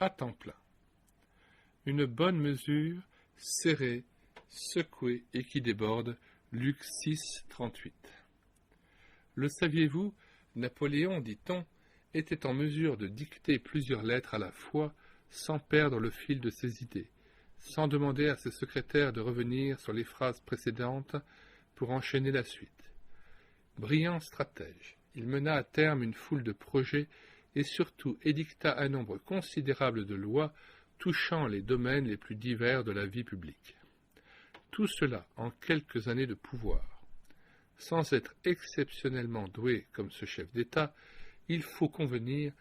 à temps plein. Une bonne mesure, serrée, secouée et qui déborde, Luc 6, 38. Le saviez-vous, Napoléon, dit-on, était en mesure de dicter plusieurs lettres à la fois sans perdre le fil de ses idées, sans demander à ses secrétaires de revenir sur les phrases précédentes pour enchaîner la suite. Brillant stratège, il mena à terme une foule de projets et surtout édicta un nombre considérable de lois touchant les domaines les plus divers de la vie publique. Tout cela en quelques années de pouvoir. Sans être exceptionnellement doué comme ce chef d'État, il faut convenir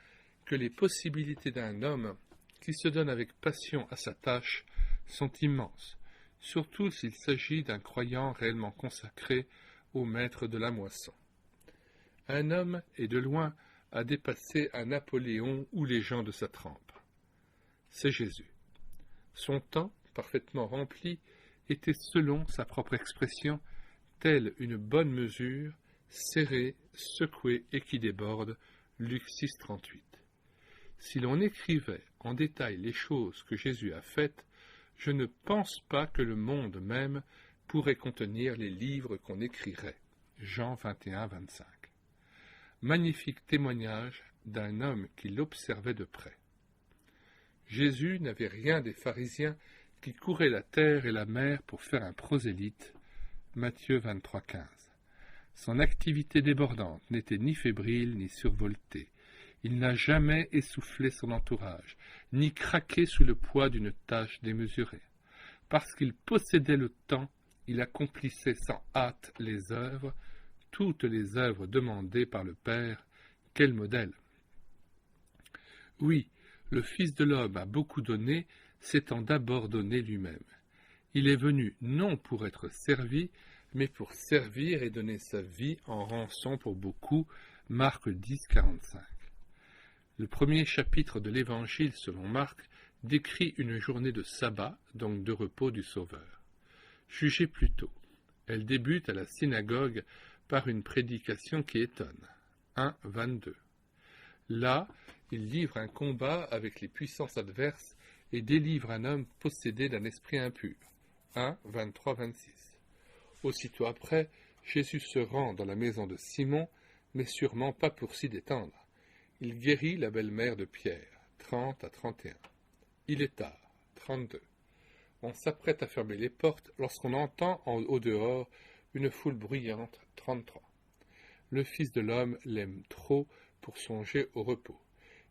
que les possibilités d'un homme qui se donne avec passion à sa tâche sont immenses, surtout s'il s'agit d'un croyant réellement consacré au maître de la moisson. Un homme est de loin à dépasser un Napoléon ou les gens de sa trempe. C'est Jésus. Son temps, parfaitement rempli, était selon sa propre expression, telle une bonne mesure, serrée, secouée et qui déborde, Luc 6, 38. Si l'on écrivait en détail les choses que Jésus a faites, je ne pense pas que le monde même pourrait contenir les livres qu'on écrirait. Jean 21, 25. Magnifique témoignage d'un homme qui l'observait de près. Jésus n'avait rien des pharisiens qui couraient la terre et la mer pour faire un prosélyte. Matthieu 23, 15. Son activité débordante n'était ni fébrile ni survoltée. Il n'a jamais essoufflé son entourage, ni craqué sous le poids d'une tâche démesurée. Parce qu'il possédait le temps, il accomplissait sans hâte les œuvres, toutes les œuvres demandées par le Père. Quel modèle! Oui, le Fils de l'homme a beaucoup donné, s'étant d'abord donné lui-même. Il est venu non pour être servi, mais pour servir et donner sa vie en rançon pour beaucoup. Marc 10, 45. Le premier chapitre de l'Évangile selon Marc décrit une journée de sabbat, donc de repos du Sauveur. Jugez plutôt. Elle débute à la synagogue par une prédication qui étonne. 1, 22. Là, il livre un combat avec les puissances adverses et délivre un homme possédé d'un esprit impur. 1, 23, 26. Aussitôt après, Jésus se rend dans la maison de Simon, mais sûrement pas pour s'y détendre. Il guérit la belle-mère de Pierre, 30 à 31. Il est tard, 32. On s'apprête à fermer les portes lorsqu'on entend au dehors une foule bruyante, 33. Le Fils de l'homme l'aime trop pour songer au repos.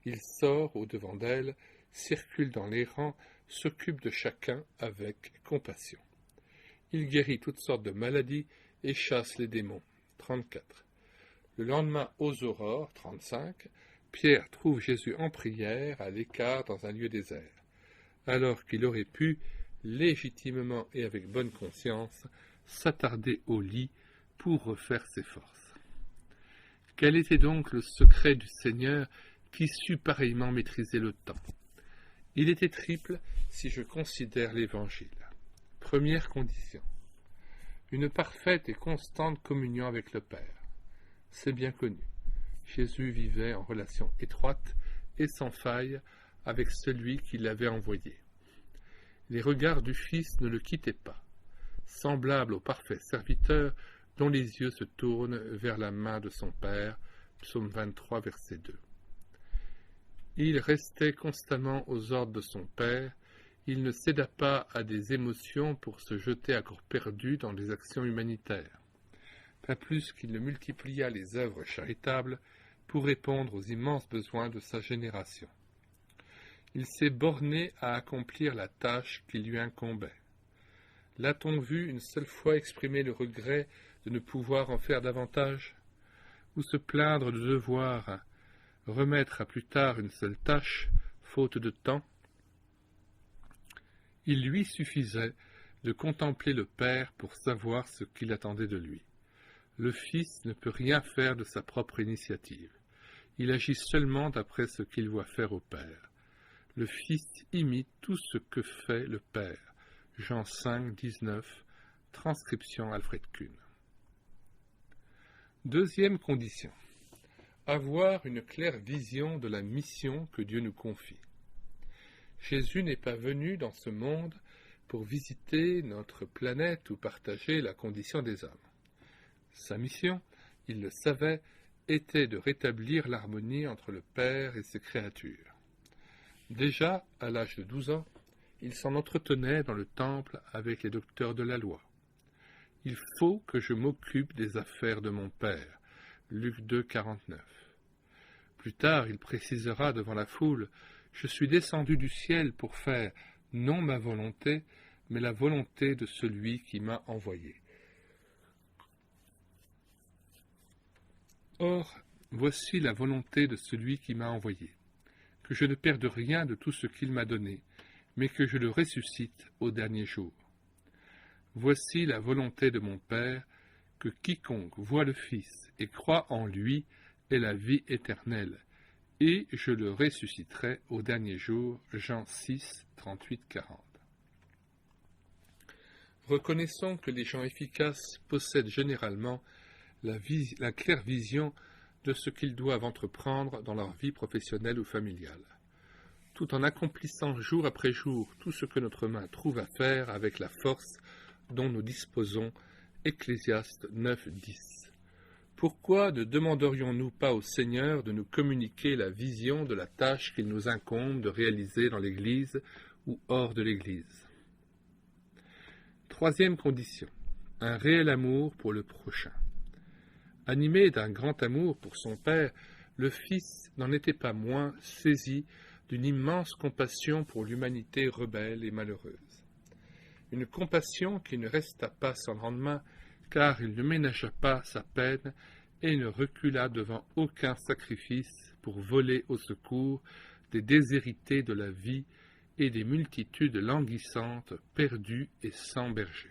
Il sort au-devant d'elle, circule dans les rangs, s'occupe de chacun avec compassion. Il guérit toutes sortes de maladies et chasse les démons, 34. Le lendemain aux aurores, 35, Pierre trouve Jésus en prière à l'écart dans un lieu désert, alors qu'il aurait pu, légitimement et avec bonne conscience, s'attarder au lit pour refaire ses forces. Quel était donc le secret du Seigneur qui sut pareillement maîtriser le temps? Il était triple si je considère l'Évangile. Première condition, une parfaite et constante communion avec le Père. C'est bien connu. Jésus vivait en relation étroite et sans faille avec celui qui l'avait envoyé. Les regards du Fils ne le quittaient pas, semblable au parfait serviteur dont les yeux se tournent vers la main de son Père, psaume 23, verset 2. Il restait constamment aux ordres de son Père, il ne céda pas à des émotions pour se jeter à corps perdu dans des actions humanitaires, pas plus qu'il ne multiplia les œuvres charitables pour répondre aux immenses besoins de sa génération. Il s'est borné à accomplir la tâche qui lui incombait. L'a-t-on vu une seule fois exprimer le regret de ne pouvoir en faire davantage, ou se plaindre de devoir remettre à plus tard une seule tâche, faute de temps? Il lui suffisait de contempler le Père pour savoir ce qu'il attendait de lui. Le Fils ne peut rien faire de sa propre initiative. Il agit seulement d'après ce qu'il voit faire au Père. Le Fils imite tout ce que fait le Père. Jean 5, 19, transcription Alfred Kuhn. Deuxième condition, avoir une claire vision de la mission que Dieu nous confie. Jésus n'est pas venu dans ce monde pour visiter notre planète ou partager la condition des hommes. Sa mission, il le savait, était de rétablir l'harmonie entre le Père et ses créatures. Déjà, à l'âge de 12 ans, il s'en entretenait dans le temple avec les docteurs de la loi. « Il faut que je m'occupe des affaires de mon Père » Luc 2, 49. Plus tard, il précisera devant la foule « Je suis descendu du ciel pour faire non ma volonté, mais la volonté de celui qui m'a envoyé. » Or, voici la volonté de celui qui m'a envoyé, que je ne perde rien de tout ce qu'il m'a donné, mais que je le ressuscite au dernier jour. Voici la volonté de mon Père, que quiconque voit le Fils et croit en lui ait la vie éternelle, et je le ressusciterai au dernier jour. Jean 6, 38-40. Reconnaissons que les gens efficaces possèdent généralement la claire vision de ce qu'ils doivent entreprendre dans leur vie professionnelle ou familiale, tout en accomplissant jour après jour tout ce que notre main trouve à faire avec la force dont nous disposons. Ecclésiaste 9, 10. Pourquoi ne demanderions-nous pas au Seigneur de nous communiquer la vision de la tâche qu'il nous incombe de réaliser dans l'Église ou hors de l'Église? Troisième condition, un réel amour pour le prochain. Animé d'un grand amour pour son Père, le Fils n'en était pas moins saisi d'une immense compassion pour l'humanité rebelle et malheureuse. Une compassion qui ne resta pas sans lendemain, car il ne ménagea pas sa peine et ne recula devant aucun sacrifice pour voler au secours des déshérités de la vie et des multitudes languissantes, perdues et sans berger.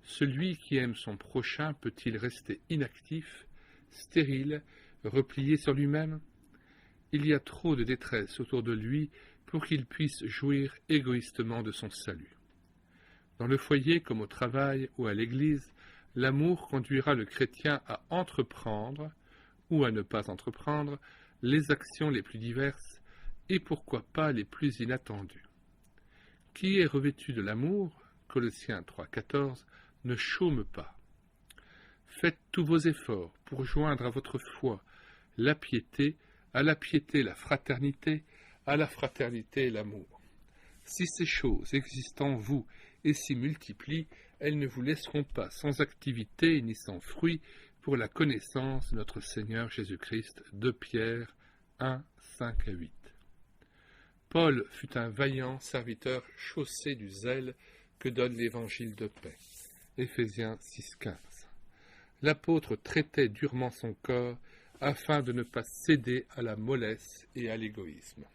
Celui qui aime son prochain peut-il rester inactif, stérile, replié sur lui-même? Il y a trop de détresse autour de lui pour qu'il puisse jouir égoïstement de son salut. Dans le foyer comme au travail ou à l'église, l'amour conduira le chrétien à entreprendre, ou à ne pas entreprendre, les actions les plus diverses, et pourquoi pas les plus inattendues. Qui est revêtu de l'amour, Colossiens 3,14, ne chôme pas. Faites tous vos efforts pour joindre à votre foi la piété, à la piété la fraternité, à la fraternité l'amour. Si ces choses existent en vous et s'y multiplient, elles ne vous laisseront pas sans activité ni sans fruit pour la connaissance de notre Seigneur Jésus-Christ. 2 Pierre 1, 5 à 8. Paul fut un vaillant serviteur chaussé du zèle que donne l'évangile de paix. Éphésiens 6, 15. L'apôtre traitait durement son corps afin de ne pas céder à la mollesse et à l'égoïsme.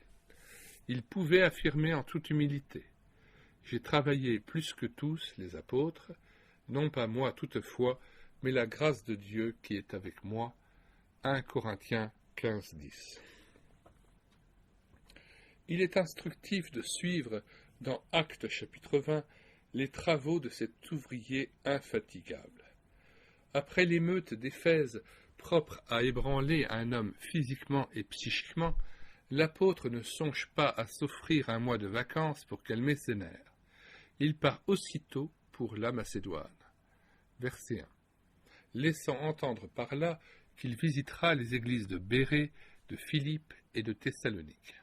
Il pouvait affirmer en toute humilité: « J'ai travaillé plus que tous les apôtres, non pas moi toutefois, mais la grâce de Dieu qui est avec moi. » 1 Corinthiens 15, 10. Il est instructif de suivre, dans Actes chapitre 20, les travaux de cet ouvrier infatigable. Après l'émeute d'Éphèse, propre à ébranler un homme physiquement et psychiquement, l'apôtre ne songe pas à s'offrir un mois de vacances pour calmer ses nerfs. Il part aussitôt pour la Macédoine. Verset 1. Laissant entendre par là qu'il visitera les églises de Bérée, de Philippe et de Thessalonique.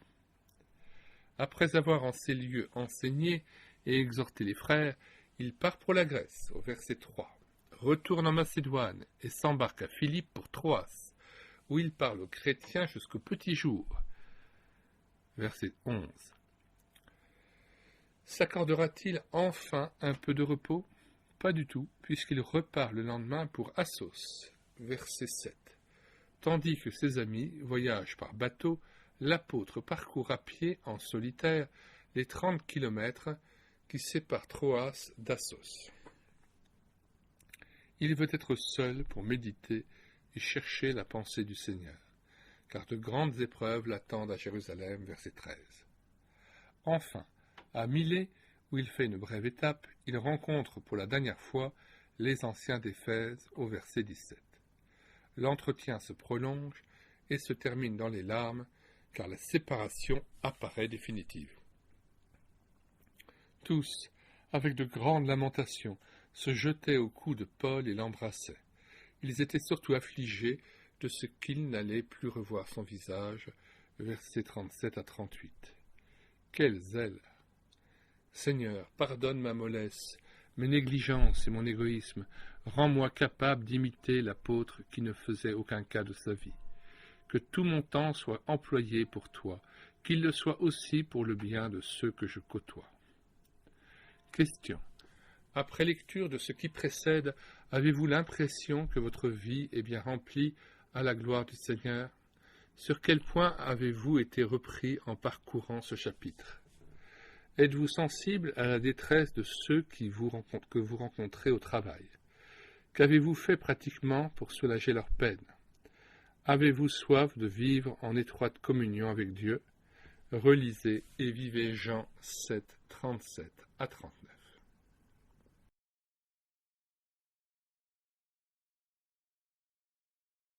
Après avoir en ces lieux enseigné et exhorté les frères, il part pour la Grèce, au verset 3, retourne en Macédoine et s'embarque à Philippe pour Troas, où il parle aux chrétiens jusqu'au petit jour. Verset 11. S'accordera-t-il enfin un peu de repos? Pas du tout, puisqu'il repart le lendemain pour Assos. Verset 7. Tandis que ses amis voyagent par bateau, l'apôtre parcourt à pied, en solitaire, les 30 kilomètres qui séparent Troas d'Assos. Il veut être seul pour méditer et chercher la pensée du Seigneur, car de grandes épreuves l'attendent à Jérusalem, verset 13. Enfin, à Milet, où il fait une brève étape, il rencontre pour la dernière fois les anciens d'Éphèse, au verset 17. L'entretien se prolonge et se termine dans les larmes, car la séparation apparaît définitive. Tous, avec de grandes lamentations, se jetaient au cou de Paul et l'embrassaient. Ils étaient surtout affligés de ce qu'ils n'allaient plus revoir son visage. Versets 37 à 38. Quel zèle! Seigneur, pardonne ma mollesse, mes négligences et mon égoïsme. Rends-moi capable d'imiter l'apôtre qui ne faisait aucun cas de sa vie. Que tout mon temps soit employé pour toi, qu'il le soit aussi pour le bien de ceux que je côtoie. Question. Après lecture de ce qui précède, avez-vous l'impression que votre vie est bien remplie à la gloire du Seigneur? Sur quel point avez-vous été repris en parcourant ce chapitre? Êtes-vous sensible à la détresse de ceux que vous rencontrez au travail? Qu'avez-vous fait pratiquement pour soulager leur peine? Avez-vous soif de vivre en étroite communion avec Dieu? Relisez et vivez Jean 7, 37 à 39.